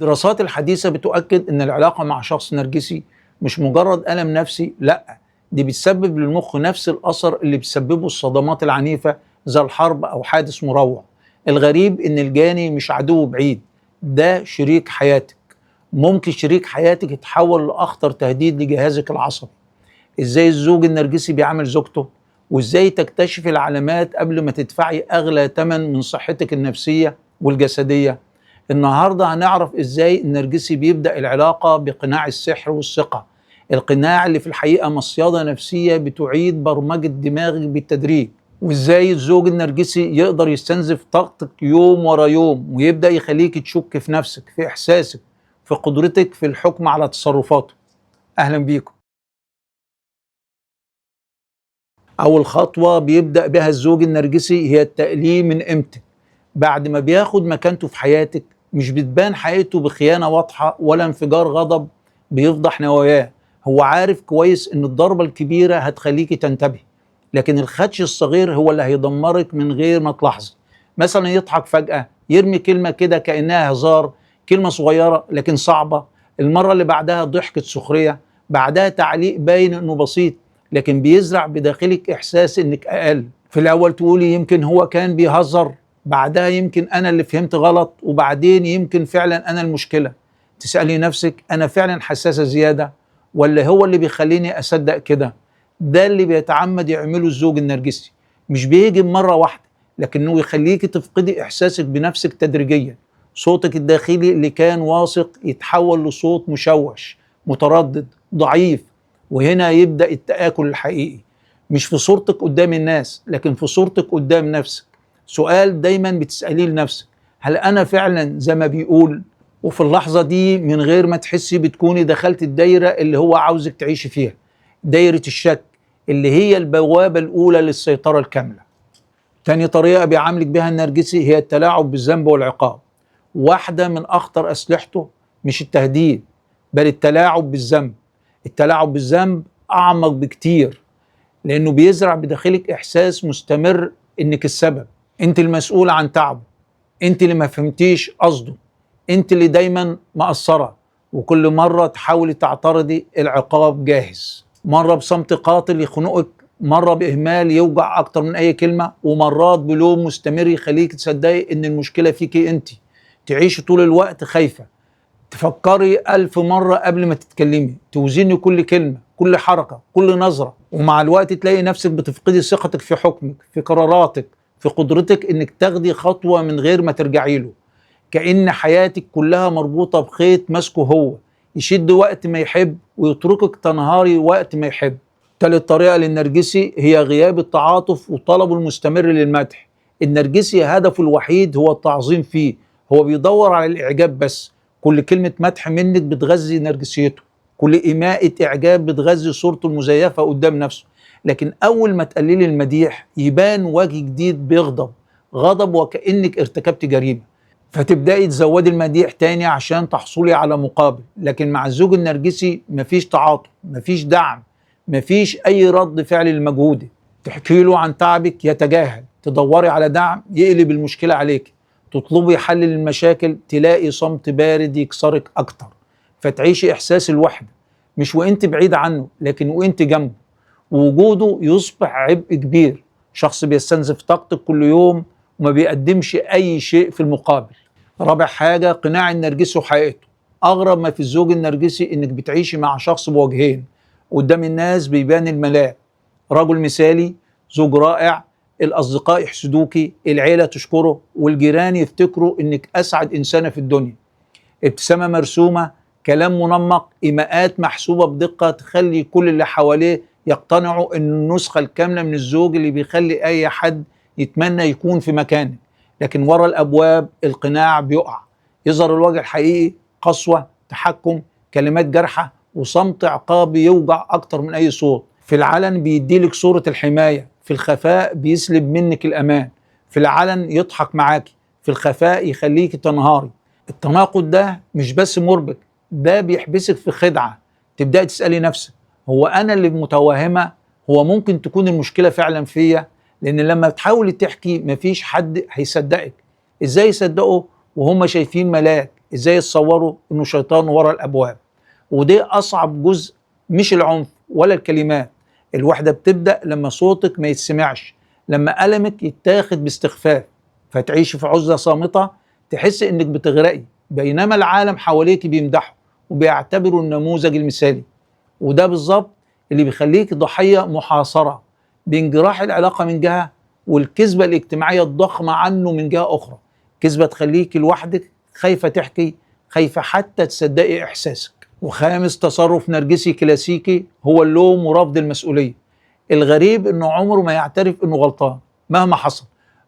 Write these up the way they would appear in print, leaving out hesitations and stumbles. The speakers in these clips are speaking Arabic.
الدراسات الحديثة بتؤكد إن العلاقة مع شخص نرجسي مش مجرد ألم نفسي، لأ، دي بتسبب للمخ نفس الأثر اللي بتسببه الصدمات العنيفة زي الحرب أو حادث مروع. الغريب إن الجاني مش عدو بعيد، ده شريك حياتك. ممكن شريك حياتك يتحول لأخطر تهديد لجهازك العصبي. إزاي الزوج النرجسي بيعامل زوجته؟ وإزاي تكتشف العلامات قبل ما تدفعي أغلى ثمن من صحتك النفسية والجسدية؟ النهاردة هنعرف إزاي النرجسي بيبدأ العلاقة بقناع السحر والثقة، القناع اللي في الحقيقة مصيدة نفسية بتعيد برمجة دماغك بالتدريج، وإزاي الزوج النرجسي يقدر يستنزف طاقتك يوم ورا يوم ويبدأ يخليك تشك في نفسك، في إحساسك، في قدرتك في الحكم على تصرفاته. أهلا بيكم. أول خطوة بيبدأ بها الزوج النرجسي هي التقليل من قيمتك. بعد ما بياخد مكانته في حياتك مش بتبان حقيقته بخيانة واضحة ولا انفجار غضب بيفضح نواياه. هو عارف كويس إن الضربة الكبيرة هتخليكي تنتبهي، لكن الخدش الصغير هو اللي هيدمرك من غير ما تلاحظي. مثلا يضحك فجأة، يرمي كلمة كده كأنها هزار، كلمة صغيرة لكن صعبة. المرة اللي بعدها ضحكة سخرية، بعدها تعليق باين إنه بسيط لكن بيزرع بداخلك إحساس إنك أقل. في الأول تقولي يمكن هو كان بيهزر، بعدها يمكن أنا اللي فهمت غلط، وبعدين يمكن فعلا أنا المشكلة. تسألي نفسك أنا فعلا حساسة زيادة ولا هو اللي بيخليني أصدق كده؟ ده اللي بيتعمد يعمله الزوج النرجسي. مش بيجي مرة واحدة، لكنه يخليك تفقدي إحساسك بنفسك تدريجيا. صوتك الداخلي اللي كان واثق يتحول لصوت مشوش متردد ضعيف. وهنا يبدأ التآكل الحقيقي، مش في صورتك قدام الناس لكن في صورتك قدام نفسك. سؤال دايما بتسأليه لنفسك، هل أنا فعلا زي ما بيقول؟ وفي اللحظة دي من غير ما تحسي بتكوني دخلت الدايرة اللي هو عاوزك تعيشي فيها، دايرة الشك اللي هي البوابة الأولى للسيطرة الكاملة. تاني طريقة بيعاملك بها النرجسي هي التلاعب بالذنب والعقاب. واحدة من أخطر أسلحته مش التهديد بل التلاعب بالذنب. التلاعب بالذنب أعمق بكتير، لأنه بيزرع بداخلك إحساس مستمر إنك السبب، أنت المسؤول عن تعبه، أنت اللي ما فهمتيش قصده، أنت اللي دايما مقصرة. وكل مرة تحاولي تعترضي العقاب جاهز، مرة بصمت قاتل يخنقك، مرة بإهمال يوجع أكتر من أي كلمة، ومرات بلوم مستمر يخليك تصدقي إن المشكلة فيكي أنت. تعيشي طول الوقت خايفة، تفكري 1000 مرة قبل ما تتكلمي، توزني كل كلمة كل حركة كل نظرة. ومع الوقت تلاقي نفسك بتفقدي ثقتك في حكمك في قراراتك في قدرتك انك تاخدي خطوة من غير ما ترجعي له. كأن حياتك كلها مربوطة بخيط ماسكه هو، يشد وقت ما يحب ويتركك تنهاري وقت ما يحب. تالت طريقة للنرجسي هي غياب التعاطف وطلبه المستمر للمدح. النرجسي هدفه الوحيد هو التعظيم فيه، هو بيدور على الإعجاب بس. كل كلمة مدح منك بتغذي نرجسيته، كل إيماءة إعجاب بتغذي صورته المزيفة قدام نفسه. لكن أول ما تقللي المديح يبان وجه جديد بيغضب، غضب وكأنك ارتكبت جريمة، فتبدأي تزودي المديح تاني عشان تحصلي على مقابل. لكن مع الزوج النرجسي مفيش تعاطف، مفيش دعم، مفيش أي رد فعل لمجهودك. تحكي له عن تعبك يتجاهل، تدوري على دعم يقلب المشكلة عليك، تطلبي حل للمشاكل تلاقي صمت بارد يكسرك أكتر. فتعيشي إحساس الوحدة، مش وإنت بعيد عنه لكن وإنت جنبه. ووجوده يصبح عبء كبير، شخص بيستنزف طاقتك كل يوم وما بيقدمش أي شيء في المقابل. رابع حاجة قناع النرجسي وحقيقته. أغرب ما في الزوج النرجسي إنك بتعيشي مع شخص بوجهين. قدام الناس بيبان الملاك، رجل مثالي، زوج رائع، الأصدقاء يحسدوكي، العيلة تشكره، والجيران يفتكروا إنك أسعد إنسانة في الدنيا. ابتسامة مرسومة، كلام منمق، إيماءات محسوبة بدقة تخلي كل اللي حواليه يقتنعوا إن النسخة الكاملة من الزوج اللي بيخلي أي حد يتمنى يكون في مكانه. لكن ورا الأبواب القناع بيقع، يظهر الوجه الحقيقي، قسوة، تحكم، كلمات جارحة، وصمت عقابي يوجع أكتر من أي صوت. في العلن بيديلك صورة الحماية، في الخفاء بيسلب منك الأمان. في العلن يضحك معاكي، في الخفاء يخليك تنهاري. التناقض ده مش بس مربك، ده بيحبسك في خدعة. تبدأ تسألي نفسك، هو أنا اللي متوهمة؟ هو ممكن تكون المشكلة فعلا فيا؟ لأن لما تحاولي تحكي مفيش حد هيصدقك. إزاي يصدقوا وهم شايفين ملاك ازاي يتصوروا انه شيطان ورا الابواب. ودي اصعب جزء، مش العنف ولا الكلمات. الوحدة بتبدأ لما صوتك ما يتسمعش، لما ألمك يتاخد باستخفاف، فتعيشي في عزلة صامتة تحس انك بتغرقي، بينما العالم حواليك بيمدحوا وبيعتبروا النموذج المثالي. وده بالظبط اللي بيخليك ضحية محاصرة بين جراح العلاقة من جهة والكذبة الاجتماعية الضخمة عنه من جهة أخرى. كذبة تخليك لوحدك، خايفة تحكي، خايفة حتى تصدقي إحساسك. وخامس تصرف نرجسي كلاسيكي هو اللوم ورفض المسؤولية. الغريب إنه عمره ما يعترف إنه غلطان مهما حصل،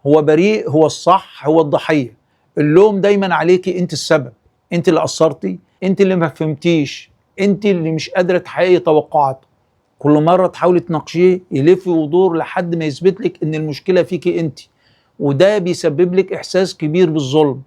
هو بريء، هو الصح، هو الضحية. اللوم دايما عليكي، أنت السبب، أنت اللي قصرتي، أنت اللي ما فهمتيش، أنت اللي مش قادرة تحققي توقعاته. كل مرة تحاولي تناقشيه يلف ويدور لحد ما يثبت لك إن المشكلة فيكي أنت، وده بيسبب لك إحساس كبير بالظلم.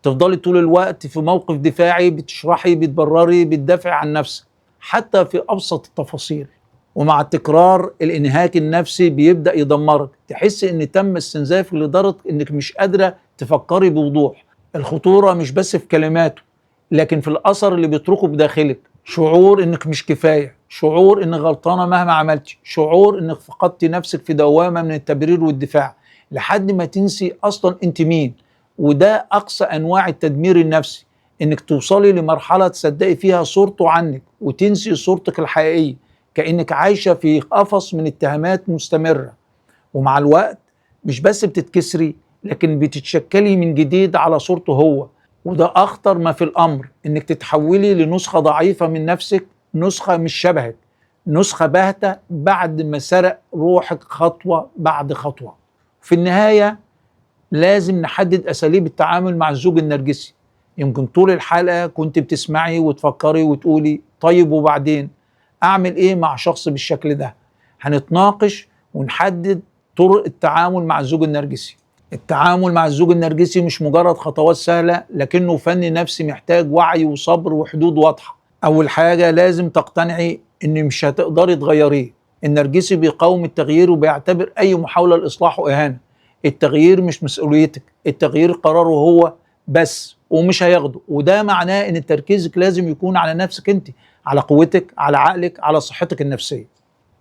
تفضلي طول الوقت في موقف دفاعي، بتشرحي، بتبرري، بتدافعي عن نفسك حتى في أبسط التفاصيل. ومع التكرار الانهاك النفسي بيبدأ يدمرك، تحس ان تم استنزافك لدرجة انك مش قادرة تفكري بوضوح. الخطورة مش بس في كلماته، لكن في الأثر اللي بيتركه بداخلك. شعور انك مش كفاية، شعور انك غلطانة مهما عملتي، شعور انك فقدتي نفسك في دوامة من التبرير والدفاع لحد ما تنسي اصلا انت مين. وده اقصى انواع التدمير النفسي، انك توصلي لمرحلة تصدقي فيها صورته عنك وتنسي صورتك الحقيقية، كأنك عايشة في قفص من اتهامات مستمرة. ومع الوقت مش بس بتتكسري، لكن بتتشكلي من جديد على صورته هو. وده أخطر ما في الأمر، إنك تتحولي لنسخة ضعيفة من نفسك، نسخة مش شبهك، نسخة باهتة بعد ما سرق روحك خطوة بعد خطوة. في النهاية لازم نحدد أساليب التعامل مع الزوج النرجسي. يمكن طول الحلقة كنت بتسمعي وتفكري وتقولي طيب وبعدين أعمل إيه مع شخص بالشكل ده؟ هنتناقش ونحدد طرق التعامل مع الزوج النرجسي. التعامل مع الزوج النرجسي مش مجرد خطوات سهلة، لكنه فن نفسي محتاج وعي وصبر وحدود واضحة. أول حاجة لازم تقتنعي إن مش هتقدري تغيريه. النرجسي بيقاوم التغيير وبيعتبر أي محاولة لإصلاحه إهانة. التغيير مش مسؤوليتك، التغيير قراره هو بس ومش هياخده. وده معناه إن تركيزك لازم يكون على نفسك أنت، على قوتك، على عقلك، على صحتك النفسية.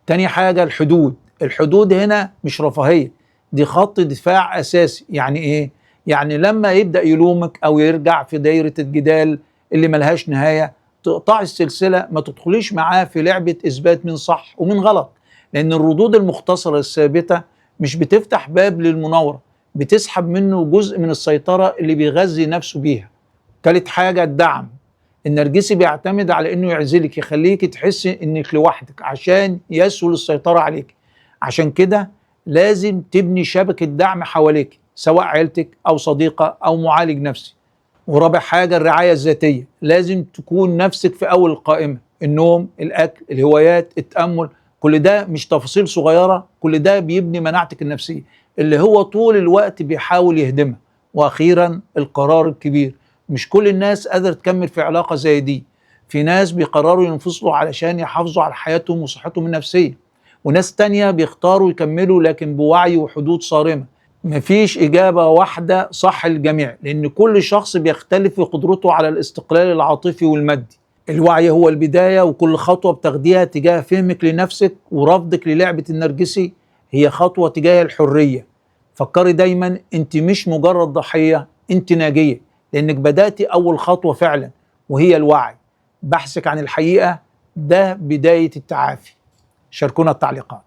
تاني حاجة الحدود. الحدود هنا مش رفاهية، دي خط دفاع أساسي. يعني إيه؟ يعني لما يبدأ يلومك أو يرجع في دايرة الجدال اللي ملهاش نهاية، تقطع السلسلة، ما تدخليش معاه في لعبة إثبات مين صح ومين غلط. لأن الردود المختصرة الثابتة مش بتفتح باب للمناورة، بتسحب منه جزء من السيطرة اللي بيغذي نفسه بيها. تالت حاجة الدعم. النرجسي بيعتمد على انه يعزلك، يخليك تحسي انك لوحدك عشان يسهل السيطرة عليك. عشان كده لازم تبني شبكة دعم حواليك، سواء عيلتك او صديقة او معالج نفسي. ورابع حاجة الرعاية الذاتية. لازم تكون نفسك في اول القائمة. النوم، الاكل، الهوايات، التأمل، كل ده مش تفاصيل صغيرة، كل ده بيبني مناعتك النفسية اللي هو طول الوقت بيحاول يهدمها. واخيرا القرار الكبير. مش كل الناس قادرة تكمل في علاقة زي دي. في ناس بيقرروا ينفصلوا علشان يحافظوا على حياتهم وصحتهم النفسية، وناس تانية بيختاروا يكملوا لكن بوعي وحدود صارمة. مفيش إجابة واحدة صح للجميع، لأن كل شخص بيختلف في قدرته على الاستقلال العاطفي والمادي. الوعي هو البداية، وكل خطوة بتاخديها تجاه فهمك لنفسك ورفضك للعبة النرجسي هي خطوة تجاه الحرية. فكري دايما انت مش مجرد ضحية، انت ناجية، لأنك بدأتي أول خطوة فعلا، وهي الوعي. بحثك عن الحقيقة ده بداية التعافي. شاركونا التعليقات.